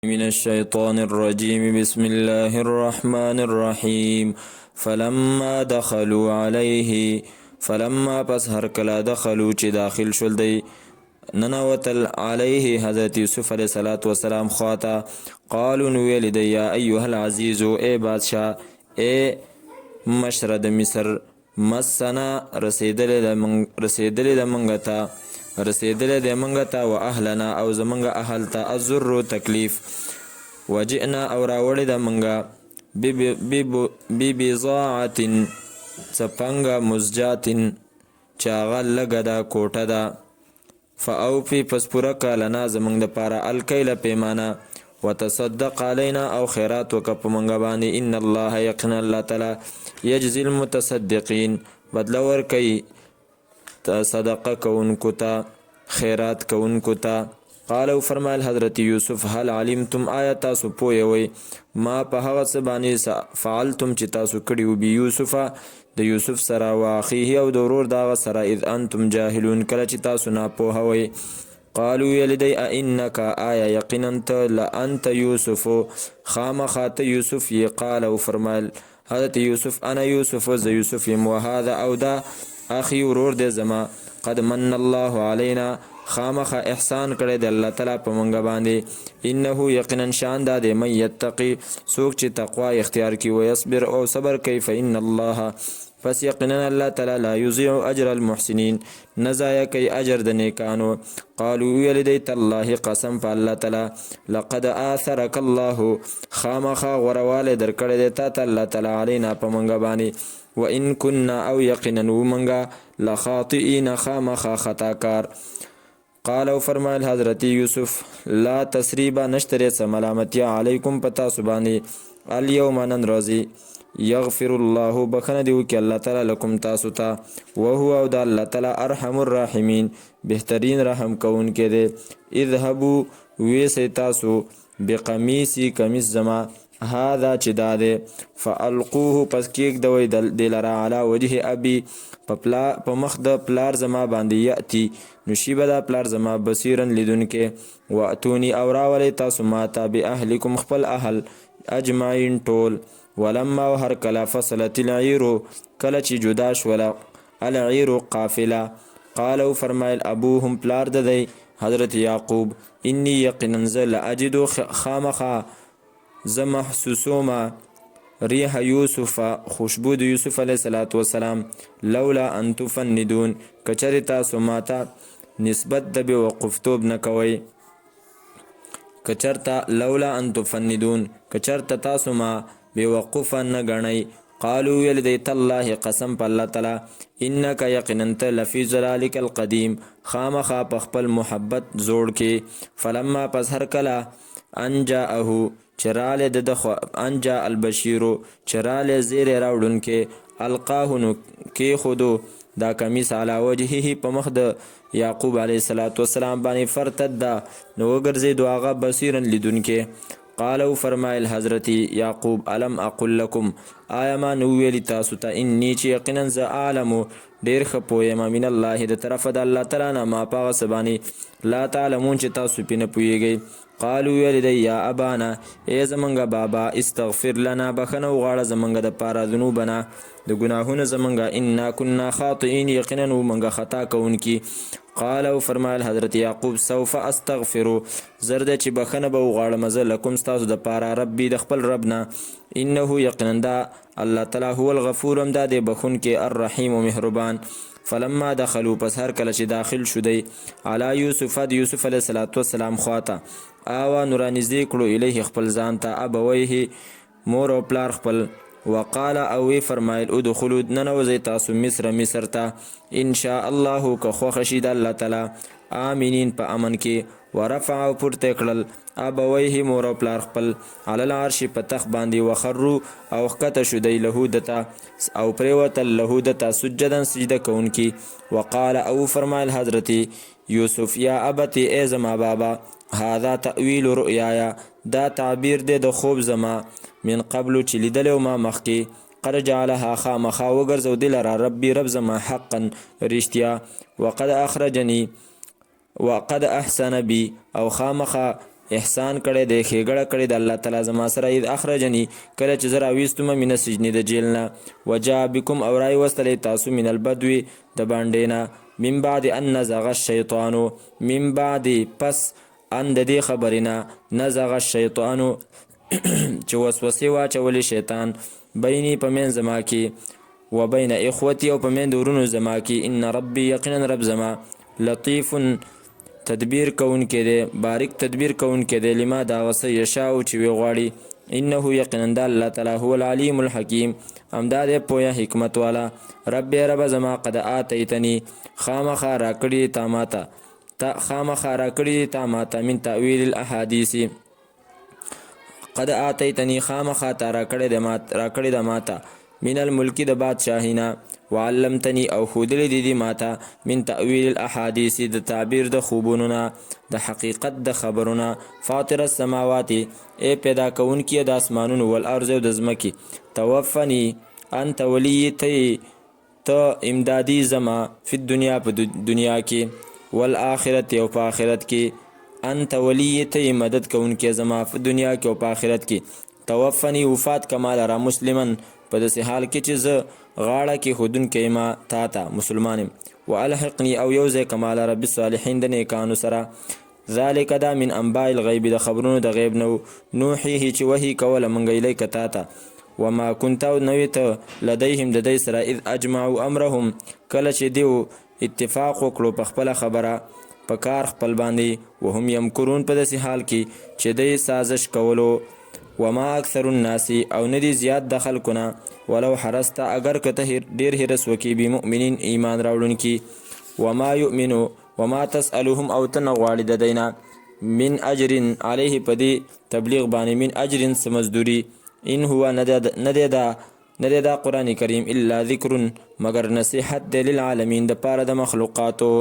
من الشيطان الرجيم بسم الله الرحمن الرحيم فلما پس هر کلا دخلوا چې داخل شول دی ننوتل علیه حضرت یوسف علیہ الصلوۃ والسلام خواته قالوا ویل دی یا ایها العزیز ای بادشاہ ای مشر د مصر مسنا رسیدلې د منګه ته و اهلنا او زمنګ اهل ته الضر تکلیف وجئنا او راوړې د منګه ببضاعت څپنګه مزجات چاغه لګه دا کوټه ده فاوفي پس پوره که لنا زمنګ د پاره الکیل پیمانه وتصدق علینا او خیرات وکه په منګه باندې ان الله یقینا الله تعالی یجزی المتصدقین بدله ورکوي صدقه کوونکو ته خیرات کوونکو ته قالو فرمایل حضرت یوسف هل علمتم آیا تاسو پوهوئ ما په هغه څه باندې فعلتم چې تاسو کړي بی یوسف د یوسف سره و اخیه او د ورور دغه سره اذ انتم جاهلون کله چې تاسو ناپوهه وئ قالو یلدی اینک آیا یقینا ته لانت یوسف خامخا ته یوسف یې قال او فرمایل حضرت یوسف انا یوسف ز یوسف یم وهذا او دا اخی ورور دی زما قد من الله علینا خامخ احسان کړی د الله تعالی په منګه باندې انه یقینا شان دا د من یتقی څوک چې تقوا اختیار کی و یصبر او صبر کوي فإن الله پس یقینا الله تعالی لا یضيع اجر المحسنین نزایا کوي اجر د نیکانو قالوا یلدی الله قسم په الله تعالی لقد آثرك الله خامخ غرواله درکړی د تا الله تعالی علینا په منګه باندې وإن كنا او یقینا ومنګه لخاطئین خامخ خطاکار قالو فرمایل حضرت یوسف لا تسریبا نشتره څه ملامتیا علیکم پتا سبانی الیوم نن روزی یغفر الله بخنه دیو کې الله تعالی لکم تاسو ته وهو او د الله تعالی ارحم الراحمین بهترین رحم کون کې دی اذهبوا ویسه تاسو بقمیسی کمیس زما هذا چې داده فالقوه پس کېک دوی دلرا علی وجه ابي په مخ د پلار زما باندې یاتی نشی به دا پلار زما بصیرن لیدونکې واتونی او راولی تاسو ماته باهلکم خپل اهل اجمعین ټول ولما هر کلا فصلت العیر کله چې جدا شوله العیر قافله قالو فرمایل ابوهم پلار د دی حضرت یعقوب انی یقینا ز لاجد خامخا ز محسوسوما ریح یوسف خوشبو د یوسف علیه السلام لولا ان تفندون کچری تاسو ماته نسبت د بوقفتوب نه کوي کچرتا لولا ان تفندون کچرتا تاسو ما بوقفا نه غنی قالو یلدی تالله قسم په الله تعالی انک یقینا انت لفی ذلک القدیم خامخا په خپل محبت زوړ کې فلما پس هر کلا انجاءه چراله د انجا البشیرو چراله زیر راوډون کې القاه نو کې خودو دا کمیس علی وجهه په مخ د یعقوب علیه السلام باندې فرتد نو ګرځي دواغه بصیرن لیدون کې قالو فرمایل حضرت یعقوب علم اقول لكم آیا ما نو ویلی تاسو ته انی چې یقینا ز عالم ډیر خپویم من الله د طرف د الله تعالی نه ما پاغه سبانی لا تعلمون چې تاسو پینه پویږئ قالو یلدی یا ابانا ای زمنګ بابا استغفر لنا بخنه وغاړه زمنګ د پاره ذنوبنا د ګناهونو زمنګ انا كنا خاطئین یقینا ومنګ خطا کوونکی قالو فرمایل حضرت یعقوب سوف استغفر زرد چې بخنه به وغاړه مزه لکم تاسو د پاره ربي د خپل ربنا انه یقینا دا الله تعالی هو الغفور امداد بخون کې الرحیم مهربان فلما دخلوا پس هر کله چې داخل شودی علی یوسف د یوسف علیه السلام خواته آوا نورانزدې کړو الیه خپل ځان ته ابویه مور او پلار خپل وقال او فرمایل ادخلوا ننوزی تاسو مصر ته ان شاء الله که خوښ شي د الله تعالی آمینین په امن کې ورفع او پورته کړل ابویه مور او پلار خپل علی العرش په تخت باندې وخروا او ښکته شو دی له دته او پریوتل له دته سجدا سجده کوونکی وقال او فرمایل حضرت یوسف یا ابتی ای زما بابا هذا تأویل رؤیایا دا تعبیر دی د خوب زما من قبل چې لیدلی ما مخکې قد جعلها خامخا وګرځودی لره ربي رب زما حقا رښتیا وقد احسن بي او خامخا احسان کړی دی، ښېګړه کړې ده الله تعالی زما سره. اذ اخرجني کله چې زه راویستومه من السجن د جیل نه، وجاء بکم او راویستلی تاسو من البدو د باندې نه، من بعد ان نزغ الشیطان من بعد پس ان د دې خبرې نه نزغ الشیطان چې وسوسې واچولې شیطان بیني په منځ زما کې و بین اخوتي او په منځ ورونو زما کې. ان ربي یقینا رب زما لطیف تدبیر کوونکی دی، باریک تدبیر کوونکی دی، لما دا غصه یشاء چې وی غواړي. انه یقینا د الله تعالی هو العلیم الحکیم همدا دی پوهه حکمت والا. رب رب زما قد آتیتنی خامخا راکړي تا ماته خامخا راکړي تا ماته من تأویل الاحادیث قد آتیتنی خامخا تا راکړي د ماته من الملک د بادشاهینا وعلمتنی او خودلی دی ماته من تأویل الاحادیث د تعبیر د خوبونو نه د حقیقت د خبرونه. فاطر السماوات ای پیدا کوونکی د اسمانونو والارض او د ځمکې. توفنی انت ولی ته امدادی زما فی الدنیا په دنیا کې والآخرت او په آخرت کې. انت ولی ته مدد کوونکی زما په دنیا کې او په آخرت کې. توفنی وفات کمال را مسلمن په داسې حال کې چې زه غاړه کې ښودونکی ما تا ته مسلمان یم. والحقني او یوځای کمال رب الصالحین د نیکانو سره. ذالک دا من انباء الغیب د خبرونو د غیب نو نوحیه چې وحی کوله منګ الیک تا ته. وما كنت نوی ته لدیهم د دوی سره اذ اجمعوا امرهم کله چې دیو اتفاق وکړو په خپله خبره په کار خپل باندې وهم یمکرون په داسې حال کې چې دوی سازش کولو. وما اکثر الناس او ندی زیاد د خلکونه ولو حرست اگر که ته ډیر حرس وکي بمؤمنین ایمان راوړونکي. وما یؤمنو وما تسألهم او ته نه غواړي د دینا من اجر علیه په دې تبلیغ باندې من اجر څه مزدوري. ان هو ندی دا قرآن کریم الا ذکر مگر نصیحت دی للعالمین د پاره د مخلوقاتو.